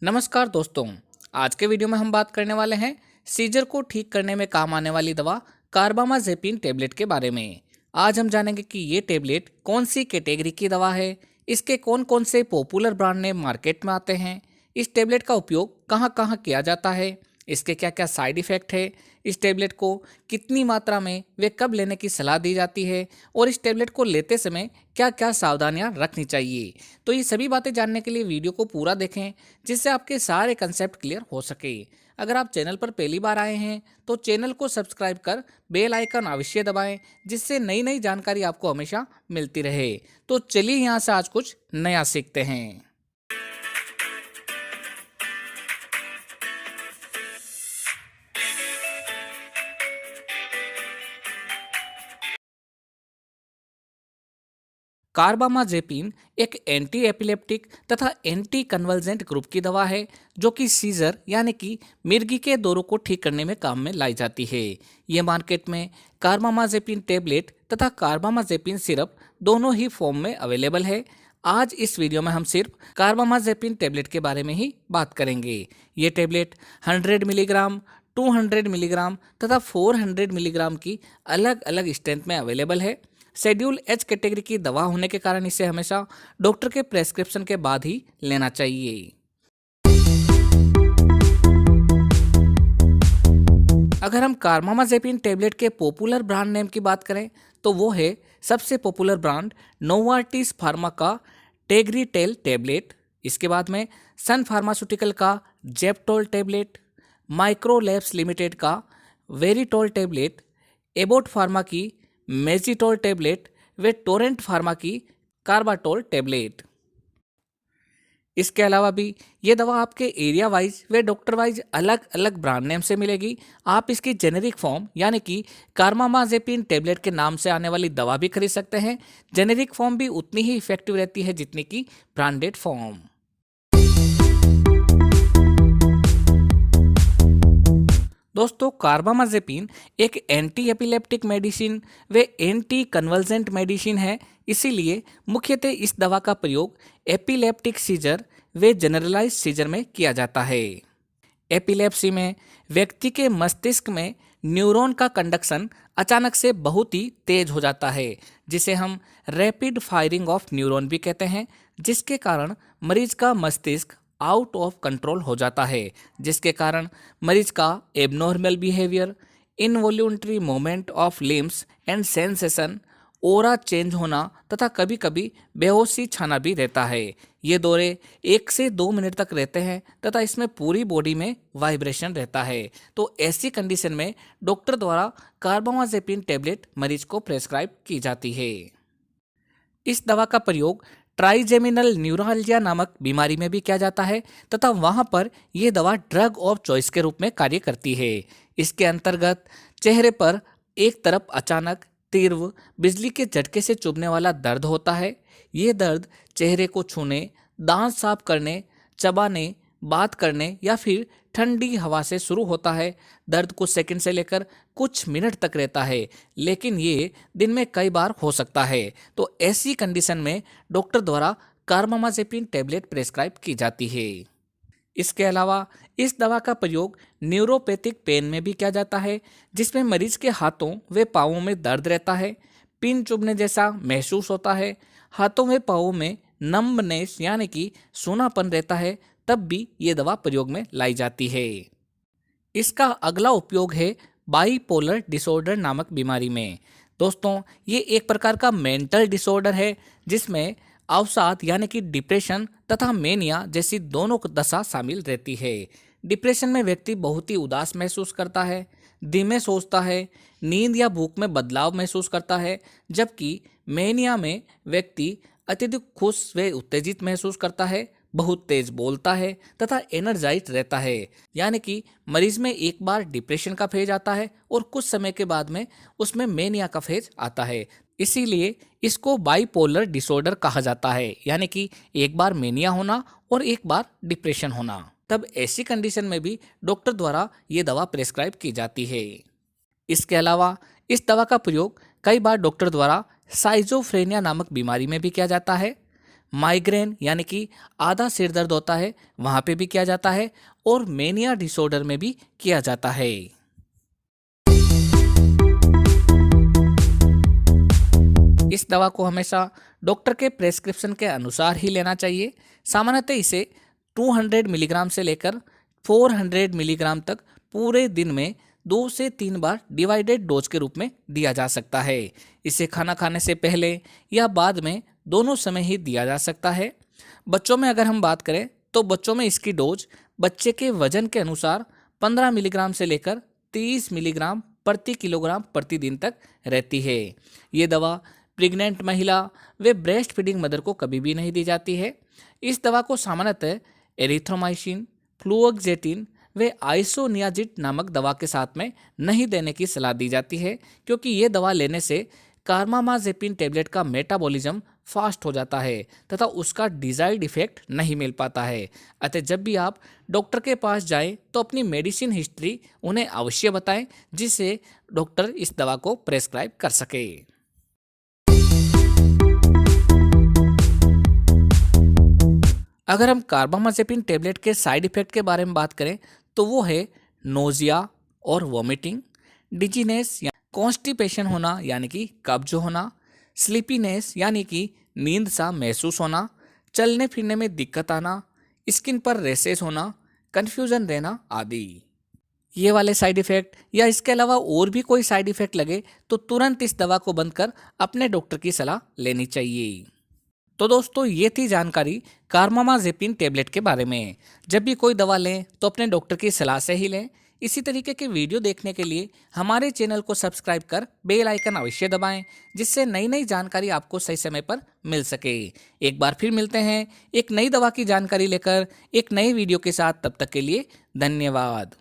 नमस्कार दोस्तों। आज के वीडियो में हम बात करने वाले हैं सीजर को ठीक करने में काम आने वाली दवा कार्बामाजेपिन टेबलेट के बारे में। आज हम जानेंगे कि ये टेबलेट कौन सी कैटेगरी की दवा है, इसके कौन कौन से पॉपुलर ब्रांड नेम मार्केट में आते हैं, इस टेबलेट का उपयोग कहाँ कहाँ किया जाता है, इसके क्या क्या साइड इफ़ेक्ट है, इस टेबलेट को कितनी मात्रा में वे कब लेने की सलाह दी जाती है और इस टेबलेट को लेते समय क्या क्या सावधानियां रखनी चाहिए। तो ये सभी बातें जानने के लिए वीडियो को पूरा देखें, जिससे आपके सारे कंसेप्ट क्लियर हो सके। अगर आप चैनल पर पहली बार आए हैं तो चैनल को सब्सक्राइब कर बेल आइकन अवश्य दबाएं, जिससे नई नई जानकारी आपको हमेशा मिलती रहे। तो चलिए यहाँ से आज कुछ नया सीखते हैं। कार्बामाजेपिन एक एंटी एपिलेप्टिक तथा एंटी कन्वल्जेंट ग्रुप की दवा है, जो कि सीजर यानी कि मिर्गी के दौरों को ठीक करने में काम में लाई जाती है। ये मार्केट में कार्बामाजेपिन टेबलेट तथा कार्बामाजेपिन सिरप दोनों ही फॉर्म में अवेलेबल है। आज इस वीडियो में हम सिर्फ कार्बामाजेपिन टेबलेट के बारे में ही बात करेंगे। ये टेबलेट 100 मिलीग्राम, 200 मिलीग्राम तथा 400 मिलीग्राम की अलग अलग स्ट्रेंथ में अवेलेबल है। शेड्यूल एच कैटेगरी की दवा होने के कारण इसे हमेशा डॉक्टर के प्रेस्क्रिप्शन के बाद ही लेना चाहिए। अगर हम कार्बामाजेपिन टेबलेट के पॉपुलर ब्रांड नेम की बात करें तो वो है सबसे पॉपुलर ब्रांड नोवार्टिस फार्मा का टेग्रीटेल टेबलेट। इसके बाद में सन फार्मास्यूटिकल का जेप्टोल टेबलेट, माइक्रोलैब्स लिमिटेड का वेरिटोल टेबलेट, एबोट फार्मा की मेजिटोल टेबलेट व टोरेंट फार्मा की कार्बाटोल टेबलेट। इसके अलावा भी ये दवा आपके एरिया वाइज व डॉक्टर वाइज अलग अलग ब्रांड नेम से मिलेगी। आप इसकी जेनेरिक फॉर्म यानी कि कार्बामाजेपिन टेबलेट के नाम से आने वाली दवा भी खरीद सकते हैं। जेनेरिक फॉर्म भी उतनी ही इफेक्टिव रहती है जितनी की ब्रांडेड फॉर्म। दोस्तों, कार्बामाजेपिन एक एंटी एपिलेप्टिक मेडिसिन व एंटी कन्वल्जेंट मेडिसिन है, इसीलिए मुख्यतः इस दवा का प्रयोग एपिलेप्टिक सीजर व जनरलाइज सीजर में किया जाता है। एपिलेप्सी में व्यक्ति के मस्तिष्क में न्यूरॉन का कंडक्शन अचानक से बहुत ही तेज हो जाता है, जिसे हम रैपिड फायरिंग ऑफ न्यूरॉन भी कहते हैं, जिसके कारण मरीज का मस्तिष्क आउट ऑफ कंट्रोल हो जाता है, जिसके कारण मरीज का abnormal behaviour, involuntary movement of limbs and sensation, aura change होना तथा कभी कभी बेहोशी छाना भी रहता है। ये दौरे 1 से 2 मिनट तक रहते हैं तथा इसमें पूरी बॉडी में वाइब्रेशन रहता है। तो ऐसी कंडीशन में डॉक्टर द्वारा कार्बामाजेपिन टेबलेट मरीज को प्रेस्क्राइब की जाती है। इस दवा का प्रयोग ट्राइजेमिनल न्यूरालजिया नामक बीमारी में भी किया जाता है तथा वहां पर यह दवा ड्रग ऑफ चॉइस के रूप में कार्य करती है। इसके अंतर्गत चेहरे पर एक तरफ अचानक तीव्र बिजली के झटके से चुभने वाला दर्द होता है। ये दर्द चेहरे को छूने, दांत साफ करने, चबाने, बात करने या फिर ठंडी हवा से शुरू होता है। दर्द कुछ सेकंड से लेकर कुछ मिनट तक रहता है, लेकिन ये दिन में कई बार हो सकता है। तो ऐसी कंडीशन में डॉक्टर द्वारा कार्बामाजेपिन टेबलेट प्रेस्क्राइब की जाती है। इसके अलावा इस दवा का प्रयोग न्यूरोपैथिक पेन में भी किया जाता है, जिसमें मरीज के हाथों व पाँवों में दर्द रहता है, पिन चुभने जैसा महसूस होता है, हाथों व पाँवों में नम्बनेस यानी कि सूनापन रहता है, तब भी ये दवा प्रयोग में लाई जाती है। इसका अगला उपयोग है बाइपोलर डिसऑर्डर नामक बीमारी में। दोस्तों, ये एक प्रकार का मेंटल डिसऑर्डर है, जिसमें अवसाद यानी कि डिप्रेशन तथा मेनिया जैसी दोनों दशा शामिल रहती है। डिप्रेशन में व्यक्ति बहुत ही उदास महसूस करता है, धीमे सोचता है, नींद या भूख में बदलाव महसूस करता है, जबकि मेनिया में व्यक्ति अत्यधिक खुश व उत्तेजित महसूस करता है, बहुत तेज बोलता है तथा एनर्जाइज रहता है। यानी कि मरीज में एक बार डिप्रेशन का फेज आता है और कुछ समय के बाद में उसमें मेनिया का फेज आता है, इसीलिए इसको बाइपोलर डिसऑर्डर कहा जाता है। यानी कि एक बार मेनिया होना और एक बार डिप्रेशन होना। तब ऐसी कंडीशन में भी डॉक्टर द्वारा ये दवा प्रेस्क्राइब की जाती है। इसके अलावा इस दवा का प्रयोग कई बार डॉक्टर द्वारा साइजोफ्रेनिया नामक बीमारी में भी किया जाता है। माइग्रेन यानी कि आधा सिर दर्द होता है वहाँ पे भी किया जाता है, और मेनिया डिसऑर्डर में भी किया जाता है। इस दवा को हमेशा डॉक्टर के प्रेस्क्रिप्शन के अनुसार ही लेना चाहिए। सामान्यतः इसे 200 मिलीग्राम से लेकर 400 मिलीग्राम तक पूरे दिन में 2 से 3 बार डिवाइडेड डोज के रूप में दिया जा सकता है। इसे खाना खाने से पहले या बाद में दोनों समय ही दिया जा सकता है। बच्चों में अगर हम बात करें तो बच्चों में इसकी डोज बच्चे के वजन के अनुसार 15 मिलीग्राम से लेकर 30 मिलीग्राम प्रति किलोग्राम प्रतिदिन तक रहती है। ये दवा प्रेग्नेंट महिला व ब्रेस्ट फीडिंग मदर को कभी भी नहीं दी जाती है। इस दवा को सामान्यतः एरिथ्रोमाइसिन, फ्लूओक्सेटिन व आइसोनियाजिड नामक दवा के साथ में नहीं देने की सलाह दी जाती है, क्योंकि ये दवा लेने से कार्बामाजेपिन टेबलेट का मेटाबॉलिज्म फास्ट हो जाता है तथा उसका डिजायर्ड इफेक्ट नहीं मिल पाता है। अतः जब भी आप डॉक्टर के पास जाएं तो अपनी मेडिसिन हिस्ट्री उन्हें अवश्य बताएं, जिससे डॉक्टर इस दवा को प्रेस्क्राइब कर सके। अगर हम कार्बामाजेपिन टेबलेट के साइड इफेक्ट के बारे में बात करें तो वो है नोजिया और वॉमिटिंग, डिजीनेस या कॉन्स्टिपेशन होना यानी कि कब्ज होना, स्लीपीनेस यानी कि नींद सा महसूस होना, चलने फिरने में दिक्कत आना, स्किन पर रेसेस होना, कन्फ्यूजन रहना आदि। ये वाले साइड इफेक्ट या इसके अलावा और भी कोई साइड इफेक्ट लगे तो तुरंत इस दवा को बंद कर अपने डॉक्टर की सलाह लेनी चाहिए। तो दोस्तों ये थी जानकारी कार्बामाजेपिन टेबलेट के बारे में। जब भी कोई दवा लें तो अपने डॉक्टर की सलाह से ही लें। इसी तरीके के वीडियो देखने के लिए हमारे चैनल को सब्सक्राइब कर बेल आइकन अवश्य दबाएं, जिससे नई नई जानकारी आपको सही समय पर मिल सके। एक बार फिर मिलते हैं एक नई दवा की जानकारी लेकर एक नए वीडियो के साथ। तब तक के लिए धन्यवाद।